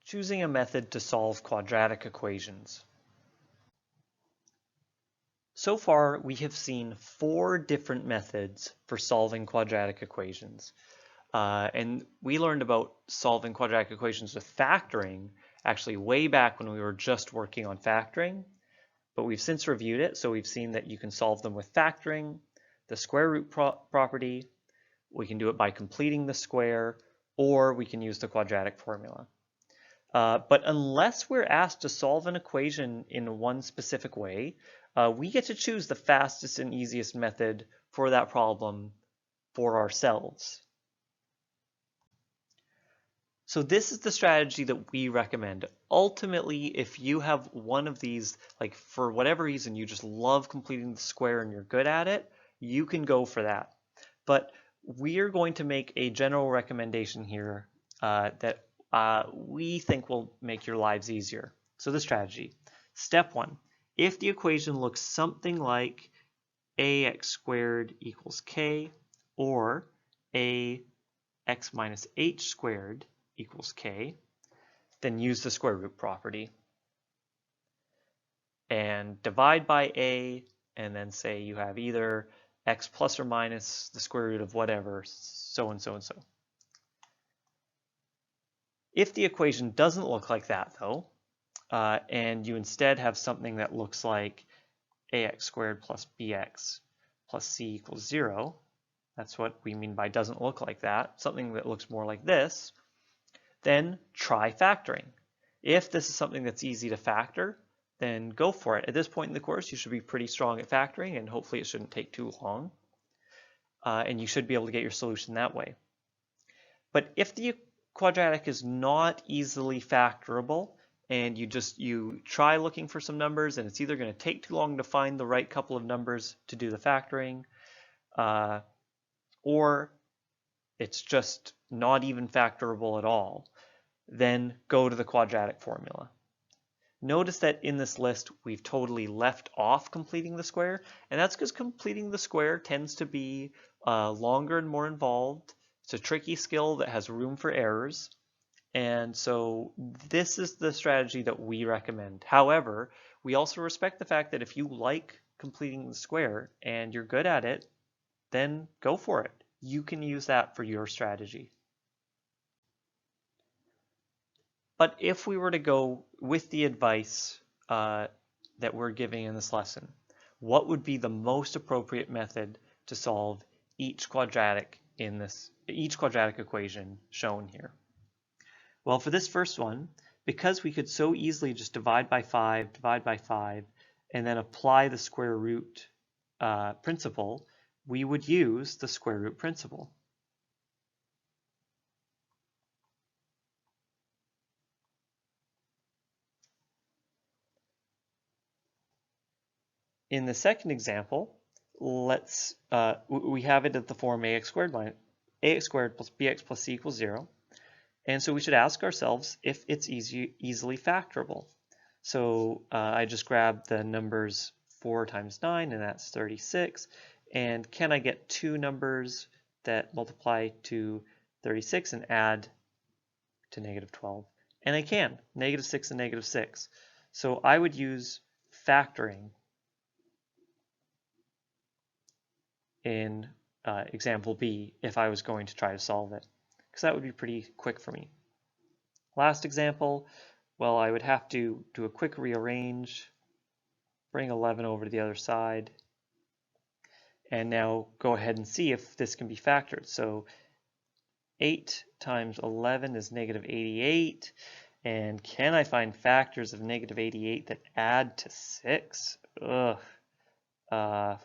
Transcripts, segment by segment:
Choosing a method to solve quadratic equations. So far, we have seen 4 different methods for solving quadratic equations. And we learned about solving quadratic equations with factoring actually way back when we were just working on factoring. But we've since reviewed it, so we've seen that you can solve them with factoring, the square root property, we can do it by completing the square, or we can use the quadratic formula. But unless we're asked to solve an equation in one specific way, we get to choose the fastest and easiest method for that problem for ourselves. So this is the strategy that we recommend. Ultimately, if you have one of these, like for whatever reason, you just love completing the square and you're good at it, you can go for that. But we're going to make a general recommendation here that we think will make your lives easier. So the strategy. Step 1. If the equation looks something like ax squared equals k or ax minus h squared equals k, then use the square root property and divide by a, and then say you have either x plus or minus the square root of whatever, so and so and so. If the equation doesn't look like that though, and you instead have something that looks like ax squared plus bx plus c equals 0, that's what we mean by doesn't look like that, something that looks more like this, then try factoring. If this is something that's easy to factor, then go for it. At this point in the course, you should be pretty strong at factoring, and hopefully it shouldn't take too long. And you should be able to get your solution that way. But if the quadratic is not easily factorable, and you try looking for some numbers, and it's either going to take too long to find the right couple of numbers to do the factoring, or it's just not even factorable at all, then go to the quadratic formula. Notice that in this list, we've totally left off completing the square, and that's because completing the square tends to be longer and more involved. It's a tricky skill that has room for errors, and so this is the strategy that we recommend. However, we also respect the fact that if you like completing the square and you're good at it, then go for it. You can use that for your strategy. But if we were to go with the advice that we're giving in this lesson, what would be the most appropriate method to solve each quadratic equation shown here? Well, for this first one, because we could so easily just divide by 5, and then apply the square root principle, we would use the square root principle. In the second example, we have it at the form ax squared plus bx plus c equals 0. And so we should ask ourselves if it's easily factorable. So I just grabbed the numbers 4 times 9, and that's 36. And can I get two numbers that multiply to 36 and add to negative 12? And I can, negative 6 and negative 6. So I would use factoring in example B if I was going to try to solve it, because that would be pretty quick for me. Last example, well, I would have to do a quick rearrange, bring 11 over to the other side, and now go ahead and see if this can be factored. So 8 times 11 is negative 88, and can I find factors of negative 88 that add to 6? Ugh.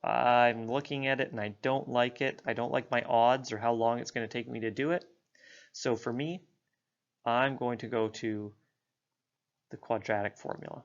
I'm looking at it and I don't like it. I don't like my odds or how long it's going to take me to do it. So for me, I'm going to go to the quadratic formula.